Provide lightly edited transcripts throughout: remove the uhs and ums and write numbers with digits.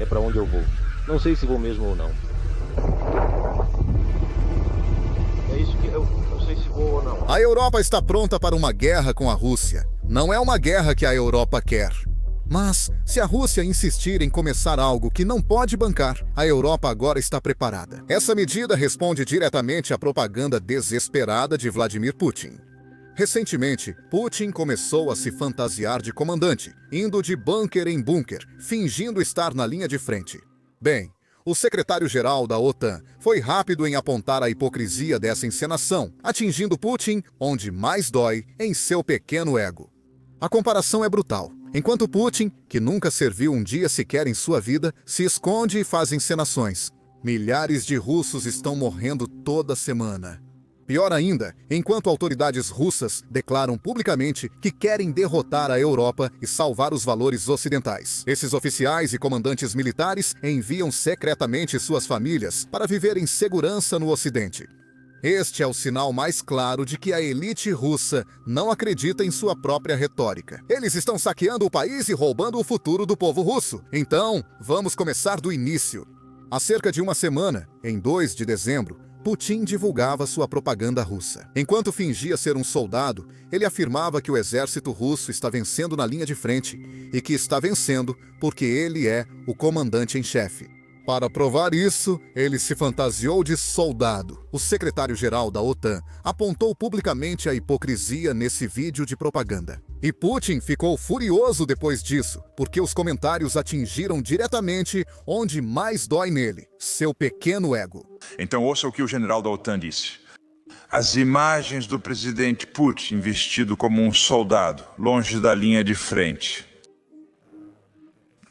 é para onde eu vou. Não sei se vou mesmo ou não. É isso que eu não sei se vou ou não. A Europa está pronta para uma guerra com a Rússia. Não é uma guerra que a Europa quer. Mas, se a Rússia insistir em começar algo que não pode bancar, a Europa agora está preparada. Essa medida responde diretamente à propaganda desesperada de Vladimir Putin. Recentemente, Putin começou a se fantasiar de comandante, indo de bunker em bunker, fingindo estar na linha de frente. Bem, o secretário-geral da OTAN foi rápido em apontar a hipocrisia dessa encenação, atingindo Putin onde mais dói, em seu pequeno ego. A comparação é brutal. Enquanto Putin, que nunca serviu um dia sequer em sua vida, se esconde e faz encenações, milhares de russos estão morrendo toda semana. Pior ainda, enquanto autoridades russas declaram publicamente que querem derrotar a Europa e salvar os valores ocidentais. Esses oficiais e comandantes militares enviam secretamente suas famílias para viver em segurança no Ocidente. Este é o sinal mais claro de que a elite russa não acredita em sua própria retórica. Eles estão saqueando o país e roubando o futuro do povo russo. Então, vamos começar do início. Há cerca de uma semana, em 2 de dezembro, Putin divulgava sua propaganda russa. Enquanto fingia ser um soldado, ele afirmava que o exército russo está vencendo na linha de frente e que está vencendo porque ele é o comandante em chefe. Para provar isso, ele se fantasiou de soldado. O secretário-geral da OTAN apontou publicamente a hipocrisia nesse vídeo de propaganda. E Putin ficou furioso depois disso, porque os comentários atingiram diretamente onde mais dói nele, seu pequeno ego. Então ouça o que o general da OTAN disse. As imagens do presidente Putin vestido como um soldado, longe da linha de frente.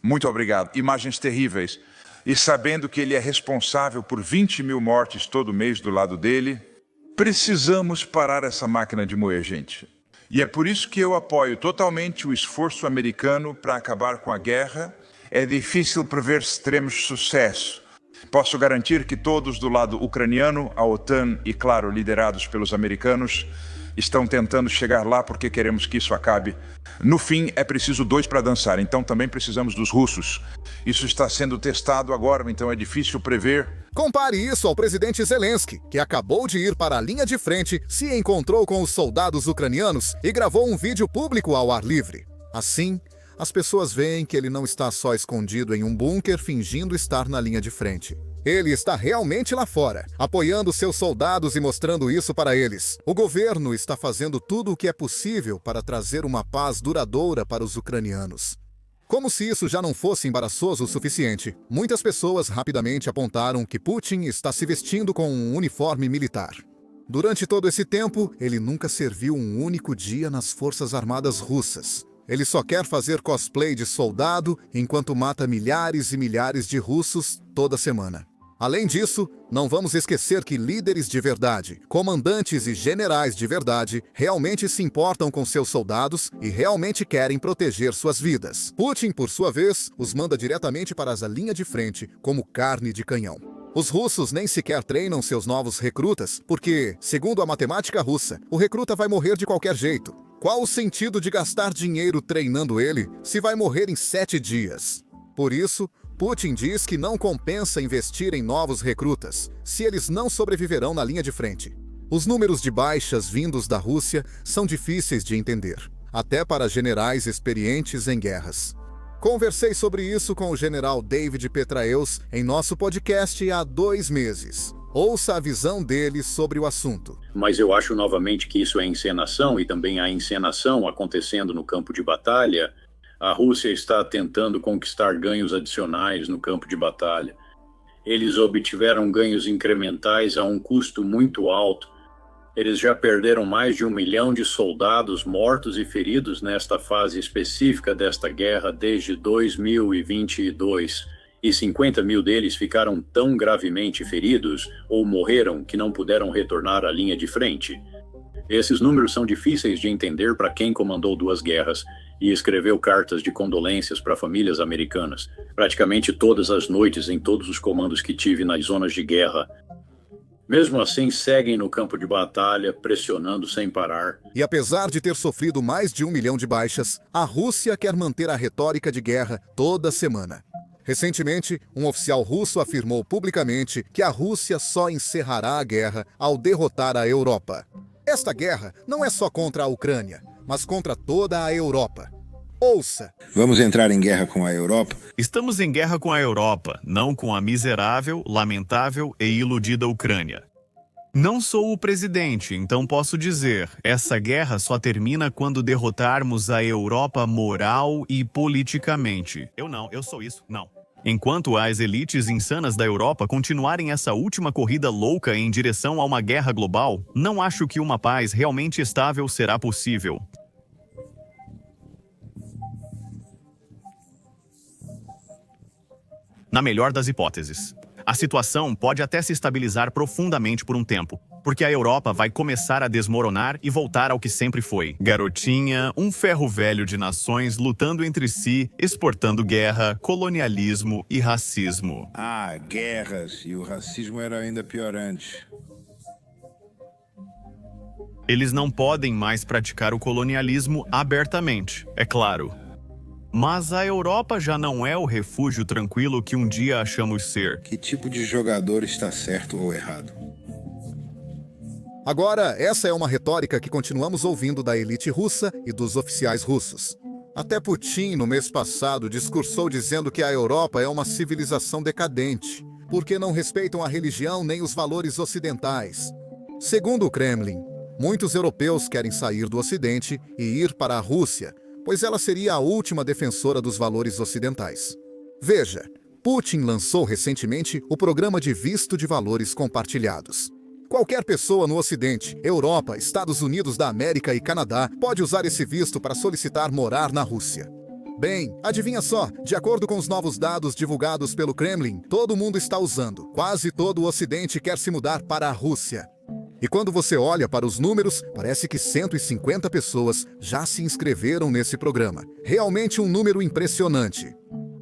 Muito obrigado. Imagens terríveis. E sabendo que ele é responsável por 20 mil mortes todo mês do lado dele, precisamos parar essa máquina de moer gente. E é por isso que eu apoio totalmente o esforço americano para acabar com a guerra. É difícil prever extremos sucesso. Posso garantir que todos do lado ucraniano, a OTAN e, claro, liderados pelos americanos, estão tentando chegar lá porque queremos que isso acabe. No fim, é preciso 2 para dançar, então também precisamos dos russos. Isso está sendo testado agora, então é difícil prever. Compare isso ao presidente Zelensky, que acabou de ir para a linha de frente, se encontrou com os soldados ucranianos e gravou um vídeo público ao ar livre. Assim, as pessoas veem que ele não está só escondido em um bunker fingindo estar na linha de frente. Ele está realmente lá fora, apoiando seus soldados e mostrando isso para eles. O governo está fazendo tudo o que é possível para trazer uma paz duradoura para os ucranianos. Como se isso já não fosse embaraçoso o suficiente, muitas pessoas rapidamente apontaram que Putin está se vestindo com um uniforme militar. Durante todo esse tempo, ele nunca serviu um único dia nas Forças Armadas Russas. Ele só quer fazer cosplay de soldado enquanto mata milhares e milhares de russos toda semana. Além disso, não vamos esquecer que líderes de verdade, comandantes e generais de verdade realmente se importam com seus soldados e realmente querem proteger suas vidas. Putin, por sua vez, os manda diretamente para a linha de frente como carne de canhão. Os russos nem sequer treinam seus novos recrutas porque, segundo a matemática russa, o recruta vai morrer de qualquer jeito. Qual o sentido de gastar dinheiro treinando ele se vai morrer em 7 dias? Por isso, Putin diz que não compensa investir em novos recrutas, se eles não sobreviverão na linha de frente. Os números de baixas vindos da Rússia são difíceis de entender, até para generais experientes em guerras. Conversei sobre isso com o general David Petraeus em nosso podcast há 2 meses. Ouça a visão dele sobre o assunto. Mas eu acho novamente que isso é encenação e também há encenação acontecendo no campo de batalha. A Rússia está tentando conquistar ganhos adicionais no campo de batalha. Eles obtiveram ganhos incrementais a um custo muito alto. Eles já perderam mais de 1 milhão de soldados mortos e feridos nesta fase específica desta guerra desde 2022. E 50 mil deles ficaram tão gravemente feridos ou morreram que não puderam retornar à linha de frente. Esses números são difíceis de entender para quem comandou 2 guerras e escreveu cartas de condolências para famílias americanas, praticamente todas as noites em todos os comandos que tive nas zonas de guerra. Mesmo assim, seguem no campo de batalha, pressionando sem parar. E apesar de ter sofrido mais de 1 milhão de baixas, a Rússia quer manter a retórica de guerra toda semana. Recentemente, um oficial russo afirmou publicamente que a Rússia só encerrará a guerra ao derrotar a Europa. Esta guerra não é só contra a Ucrânia, mas contra toda a Europa. Ouça! Vamos entrar em guerra com a Europa? Estamos em guerra com a Europa, não com a miserável, lamentável e iludida Ucrânia. Não sou o presidente, então posso dizer, essa guerra só termina quando derrotarmos a Europa moral e politicamente. Eu sou isso, não. Enquanto as elites insanas da Europa continuarem essa última corrida louca em direção a uma guerra global, não acho que uma paz realmente estável será possível. Na melhor das hipóteses, a situação pode até se estabilizar profundamente por um tempo, porque a Europa vai começar a desmoronar e voltar ao que sempre foi. Garotinha, um ferro velho de nações lutando entre si, exportando guerra, colonialismo e racismo. Ah, guerras. E o racismo era ainda pior antes. Eles não podem mais praticar o colonialismo abertamente, é claro. Mas a Europa já não é o refúgio tranquilo que um dia achamos ser. Que tipo de jogador está certo ou errado? Agora, essa é uma retórica que continuamos ouvindo da elite russa e dos oficiais russos. Até Putin, no mês passado, discursou dizendo que a Europa é uma civilização decadente, porque não respeitam a religião nem os valores ocidentais. Segundo o Kremlin, muitos europeus querem sair do Ocidente e ir para a Rússia, pois ela seria a última defensora dos valores ocidentais. Veja, Putin lançou recentemente o programa de visto de valores compartilhados. Qualquer pessoa no Ocidente, Europa, Estados Unidos da América e Canadá pode usar esse visto para solicitar morar na Rússia. Bem, adivinha só, de acordo com os novos dados divulgados pelo Kremlin, todo mundo está usando. Quase todo o Ocidente quer se mudar para a Rússia. E quando você olha para os números, parece que 150 pessoas já se inscreveram nesse programa. Realmente um número impressionante.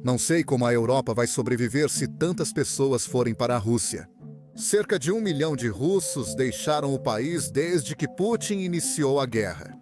Não sei como a Europa vai sobreviver se tantas pessoas forem para a Rússia. Cerca de 1 milhão de russos deixaram o país desde que Putin iniciou a guerra.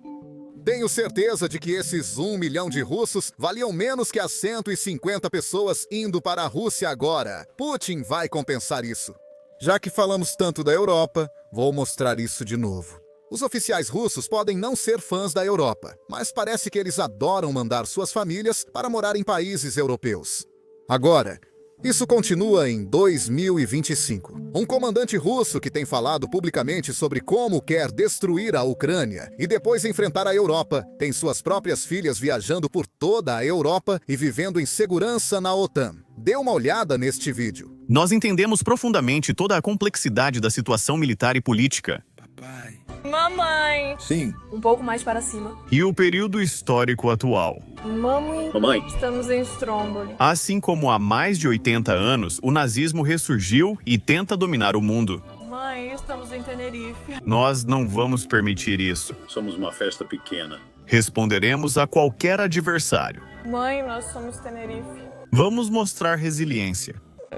Tenho certeza de que esses 1 milhão de russos valiam menos que as 150 pessoas indo para a Rússia agora. Putin vai compensar isso. Já que falamos tanto da Europa, vou mostrar isso de novo. Os oficiais russos podem não ser fãs da Europa, mas parece que eles adoram mandar suas famílias para morar em países europeus. Agora, isso continua em 2025. Um comandante russo que tem falado publicamente sobre como quer destruir a Ucrânia e depois enfrentar a Europa, tem suas próprias filhas viajando por toda a Europa e vivendo em segurança na OTAN. Dê uma olhada neste vídeo. Nós entendemos profundamente toda a complexidade da situação militar e política. Papai. Mamãe. Sim. Um pouco mais para cima. E o período histórico atual. Mamãe. Estamos em Stromboli. Assim como há mais de 80 anos, o nazismo ressurgiu e tenta dominar o mundo. Mãe, estamos em Tenerife. Nós não vamos permitir isso. Somos uma festa pequena. Responderemos a qualquer adversário. Mãe, nós somos Tenerife. Vamos mostrar resiliência.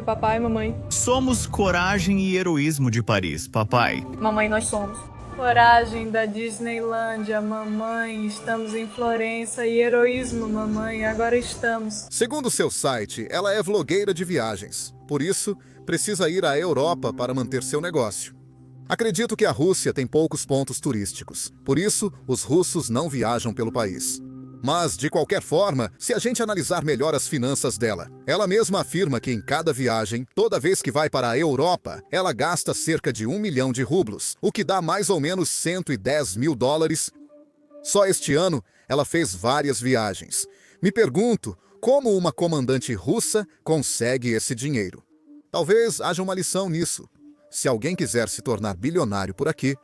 Papai, mamãe. Somos coragem e heroísmo de Paris, papai. Mamãe, nós somos. Coragem da Disneylândia, mamãe. Estamos em Florença e heroísmo, mamãe. Agora estamos. Segundo seu site, ela é vlogueira de viagens. Por isso, precisa ir à Europa para manter seu negócio. Acredito que a Rússia tem poucos pontos turísticos. Por isso, os russos não viajam pelo país. Mas, de qualquer forma, se a gente analisar melhor as finanças dela, ela mesma afirma que em cada viagem, toda vez que vai para a Europa, ela gasta cerca de 1 milhão de rublos, o que dá mais ou menos 110 mil dólares. Só este ano, ela fez várias viagens. Me pergunto como uma comandante russa consegue esse dinheiro. Talvez haja uma lição nisso. Se alguém quiser se tornar bilionário por aqui,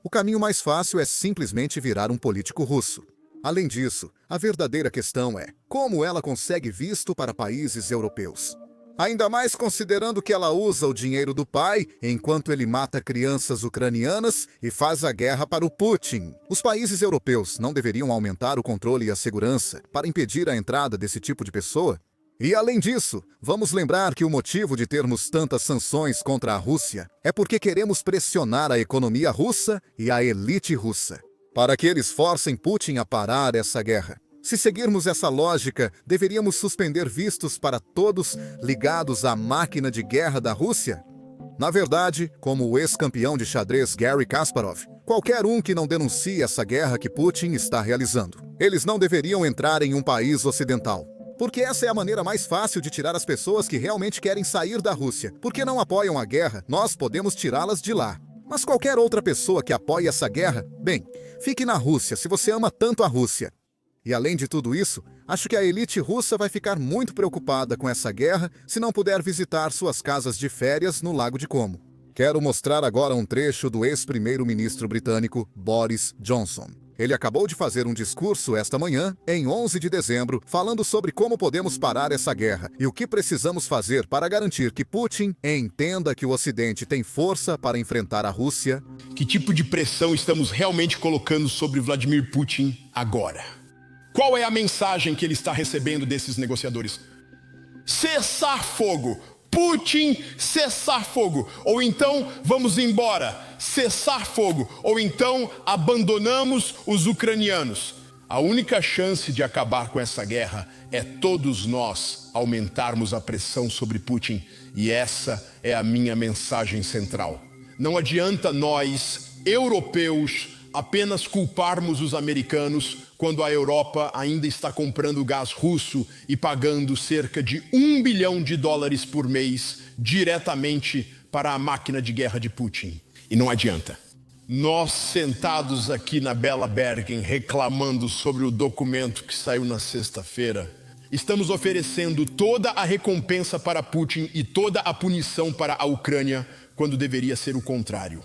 o caminho mais fácil é simplesmente virar um político russo. Além disso, a verdadeira questão é como ela consegue visto para países europeus. Ainda mais considerando que ela usa o dinheiro do pai enquanto ele mata crianças ucranianas e faz a guerra para o Putin. Os países europeus não deveriam aumentar o controle e a segurança para impedir a entrada desse tipo de pessoa? E além disso, vamos lembrar que o motivo de termos tantas sanções contra a Rússia é porque queremos pressionar a economia russa e a elite russa, para que eles forcem Putin a parar essa guerra. Se seguirmos essa lógica, deveríamos suspender vistos para todos ligados à máquina de guerra da Rússia? Na verdade, como o ex-campeão de xadrez Garry Kasparov, qualquer um que não denuncie essa guerra que Putin está realizando, eles não deveriam entrar em um país ocidental. Porque essa é a maneira mais fácil de tirar as pessoas que realmente querem sair da Rússia. Porque não apoiam a guerra, nós podemos tirá-las de lá. Mas qualquer outra pessoa que apoie essa guerra, bem, fique na Rússia se você ama tanto a Rússia. E além de tudo isso, acho que a elite russa vai ficar muito preocupada com essa guerra se não puder visitar suas casas de férias no Lago de Como. Quero mostrar agora um trecho do ex-primeiro-ministro britânico Boris Johnson. Ele acabou de fazer um discurso esta manhã, em 11 de dezembro, falando sobre como podemos parar essa guerra e o que precisamos fazer para garantir que Putin entenda que o Ocidente tem força para enfrentar a Rússia. Que tipo de pressão estamos realmente colocando sobre Vladimir Putin agora? Qual é a mensagem que ele está recebendo desses negociadores? Cessar fogo. Putin, cessar fogo. Ou então, vamos embora. Cessar fogo. Ou então, abandonamos os ucranianos. A única chance de acabar com essa guerra é todos nós aumentarmos a pressão sobre Putin. E essa é a minha mensagem central. Não adianta nós, europeus, apenas culparmos os americanos quando a Europa ainda está comprando gás russo e pagando cerca de $1 bilhão por mês diretamente para a máquina de guerra de Putin. E não adianta. Nós sentados aqui na Bela Bergen reclamando sobre o documento que saiu na sexta-feira, estamos oferecendo toda a recompensa para Putin e toda a punição para a Ucrânia, quando deveria ser o contrário.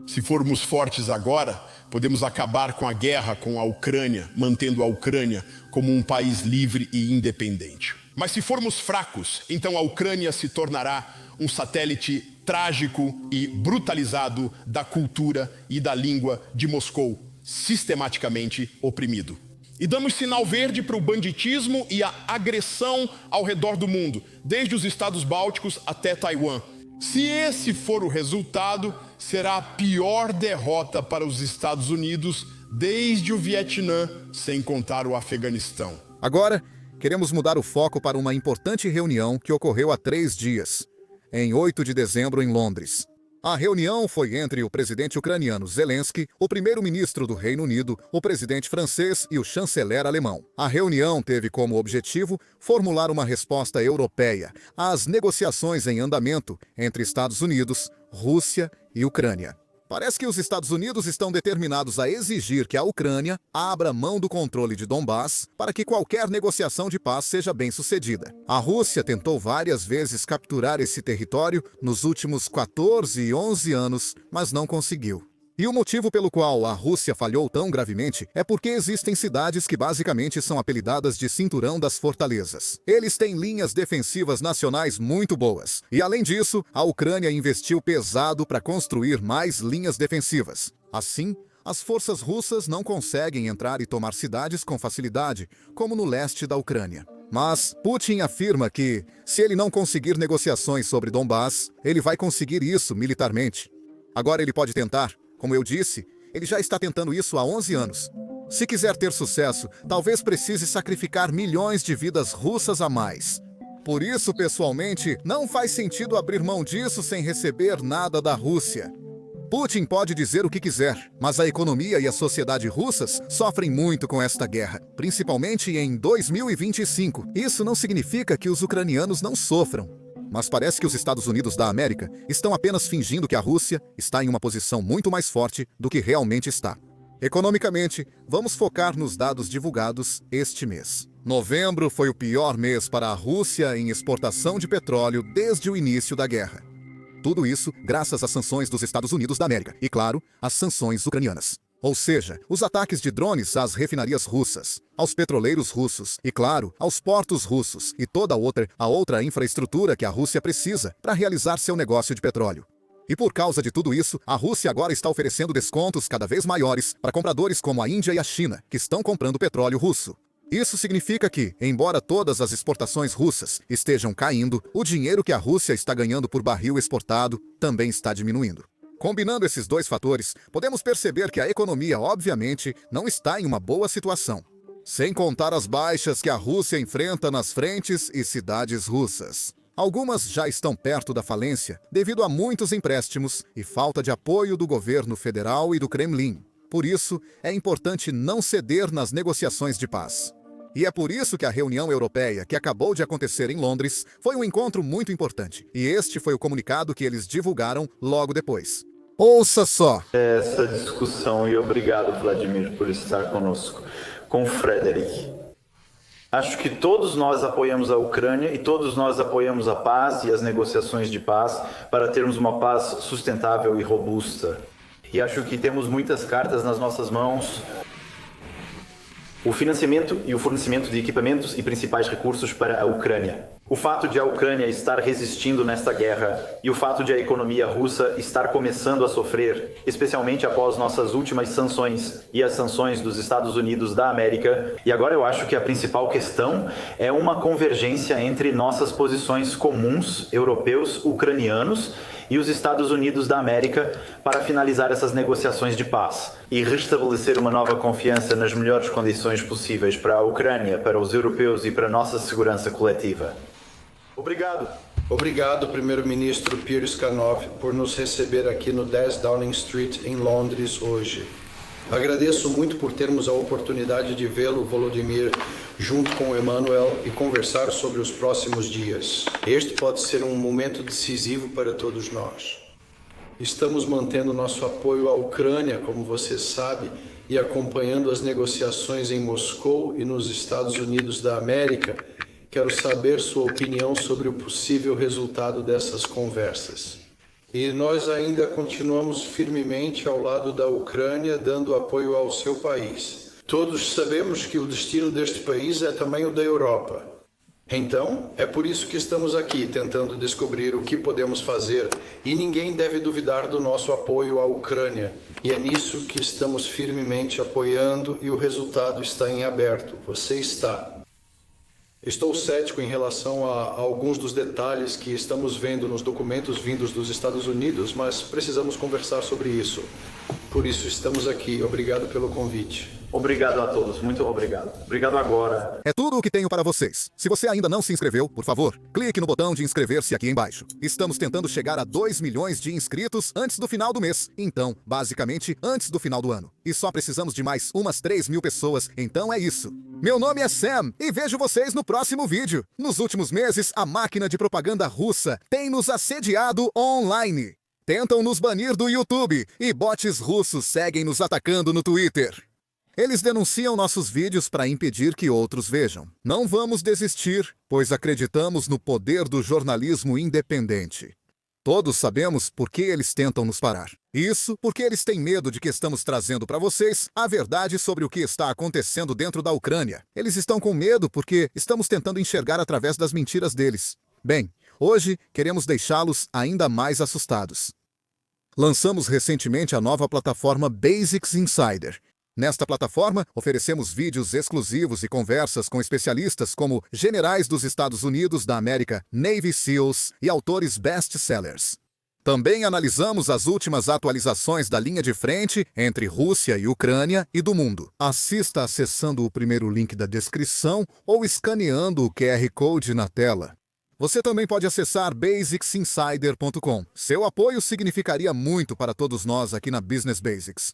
Se formos fortes agora, podemos acabar com a guerra com a Ucrânia, mantendo a Ucrânia como um país livre e independente. Mas se formos fracos, então a Ucrânia se tornará um satélite trágico e brutalizado da cultura e da língua de Moscou, sistematicamente oprimido. E damos sinal verde para o banditismo e a agressão ao redor do mundo, desde os Estados Bálticos até Taiwan. Se esse for o resultado, será a pior derrota para os Estados Unidos desde o Vietnã, sem contar o Afeganistão. Agora, queremos mudar o foco para uma importante reunião que ocorreu há 3 dias, em 8 de dezembro em Londres. A reunião foi entre o presidente ucraniano Zelensky, o primeiro-ministro do Reino Unido, o presidente francês e o chanceler alemão. A reunião teve como objetivo formular uma resposta europeia às negociações em andamento entre Estados Unidos, Rússia e Ucrânia. Parece que os Estados Unidos estão determinados a exigir que a Ucrânia abra mão do controle de Donbás para que qualquer negociação de paz seja bem-sucedida. A Rússia tentou várias vezes capturar esse território nos últimos 14 e 11 anos, mas não conseguiu. E o motivo pelo qual a Rússia falhou tão gravemente é porque existem cidades que basicamente são apelidadas de Cinturão das Fortalezas. Eles têm linhas defensivas nacionais muito boas. E além disso, a Ucrânia investiu pesado para construir mais linhas defensivas. Assim, as forças russas não conseguem entrar e tomar cidades com facilidade, como no leste da Ucrânia. Mas Putin afirma que, se ele não conseguir negociações sobre Donbás, ele vai conseguir isso militarmente. Agora ele pode tentar. Como eu disse, ele já está tentando isso há 11 anos. Se quiser ter sucesso, talvez precise sacrificar milhões de vidas russas a mais. Por isso, pessoalmente, não faz sentido abrir mão disso sem receber nada da Rússia. Putin pode dizer o que quiser, mas a economia e a sociedade russas sofrem muito com esta guerra, principalmente em 2025. Isso não significa que os ucranianos não sofram. Mas parece que os Estados Unidos da América estão apenas fingindo que a Rússia está em uma posição muito mais forte do que realmente está. Economicamente, vamos focar nos dados divulgados este mês. Novembro foi o pior mês para a Rússia em exportação de petróleo desde o início da guerra. Tudo isso graças às sanções dos Estados Unidos da América e, claro, às sanções ucranianas. Ou seja, os ataques de drones às refinarias russas, aos petroleiros russos e, claro, aos portos russos e toda a outra infraestrutura que a Rússia precisa para realizar seu negócio de petróleo. E por causa de tudo isso, a Rússia agora está oferecendo descontos cada vez maiores para compradores como a Índia e a China, que estão comprando petróleo russo. Isso significa que, embora todas as exportações russas estejam caindo, o dinheiro que a Rússia está ganhando por barril exportado também está diminuindo. Combinando esses dois fatores, podemos perceber que a economia, obviamente, não está em uma boa situação. Sem contar as baixas que a Rússia enfrenta nas frentes e cidades russas. Algumas já estão perto da falência devido a muitos empréstimos e falta de apoio do governo federal e do Kremlin. Por isso, é importante não ceder nas negociações de paz. E é por isso que a reunião europeia, que acabou de acontecer em Londres, foi um encontro muito importante. E este foi o comunicado que eles divulgaram logo depois. Ouça só! Essa discussão e obrigado, Vladimir, por estar conosco. Com Frederic. Acho que todos nós apoiamos a Ucrânia e todos nós apoiamos a paz e as negociações de paz para termos uma paz sustentável e robusta. E acho que temos muitas cartas nas nossas mãos. O financiamento e o fornecimento de equipamentos e principais recursos para a Ucrânia. O fato de a Ucrânia estar resistindo nesta guerra e o fato de a economia russa estar começando a sofrer, especialmente após nossas últimas sanções e as sanções dos Estados Unidos da América. E agora eu acho que a principal questão é uma convergência entre nossas posições comuns, europeus, ucranianos, e os Estados Unidos da América para finalizar essas negociações de paz e restabelecer uma nova confiança nas melhores condições possíveis para a Ucrânia, para os europeus e para a nossa segurança coletiva. Obrigado. Obrigado, primeiro-ministro Pierre Skanov, por nos receber aqui no 10 Downing Street, em Londres, hoje. Agradeço muito por termos a oportunidade de vê-lo, Volodymyr, junto com Emmanuel e conversar sobre os próximos dias. Este pode ser um momento decisivo para todos nós. Estamos mantendo nosso apoio à Ucrânia, como você sabe, e acompanhando as negociações em Moscou e nos Estados Unidos da América. Quero saber sua opinião sobre o possível resultado dessas conversas. E nós ainda continuamos firmemente ao lado da Ucrânia, dando apoio ao seu país. Todos sabemos que o destino deste país é também o da Europa. Então, é por isso que estamos aqui, tentando descobrir o que podemos fazer. E ninguém deve duvidar do nosso apoio à Ucrânia. E é nisso que estamos firmemente apoiando e o resultado está em aberto. Você está. Estou cético em relação a alguns dos detalhes que estamos vendo nos documentos vindos dos Estados Unidos, mas precisamos conversar sobre isso. Por isso estamos aqui. Obrigado pelo convite. Obrigado a todos, muito obrigado. Obrigado agora. É tudo o que tenho para vocês. Se você ainda não se inscreveu, por favor, clique no botão de inscrever-se aqui embaixo. Estamos tentando chegar a 2 milhões de inscritos antes do final do mês. Então, basicamente, antes do final do ano. E só precisamos de mais umas 3 mil pessoas, então é isso. Meu nome é Sam e vejo vocês no próximo vídeo. Nos últimos meses, a máquina de propaganda russa tem nos assediado online. Tentam nos banir do YouTube e bots russos seguem nos atacando no Twitter. Eles denunciam nossos vídeos para impedir que outros vejam. Não vamos desistir, pois acreditamos no poder do jornalismo independente. Todos sabemos por que eles tentam nos parar. Isso porque eles têm medo de que estamos trazendo para vocês a verdade sobre o que está acontecendo dentro da Ucrânia. Eles estão com medo porque estamos tentando enxergar através das mentiras deles. Bem, hoje queremos deixá-los ainda mais assustados. Lançamos recentemente a nova plataforma Basics Insider. Nesta plataforma, oferecemos vídeos exclusivos e conversas com especialistas como generais dos Estados Unidos da América, Navy SEALs e autores best-sellers. Também analisamos as últimas atualizações da linha de frente entre Rússia e Ucrânia e do mundo. Assista acessando o primeiro link da descrição ou escaneando o QR Code na tela. Você também pode acessar basicsinsider.com. Seu apoio significaria muito para todos nós aqui na Business Basics.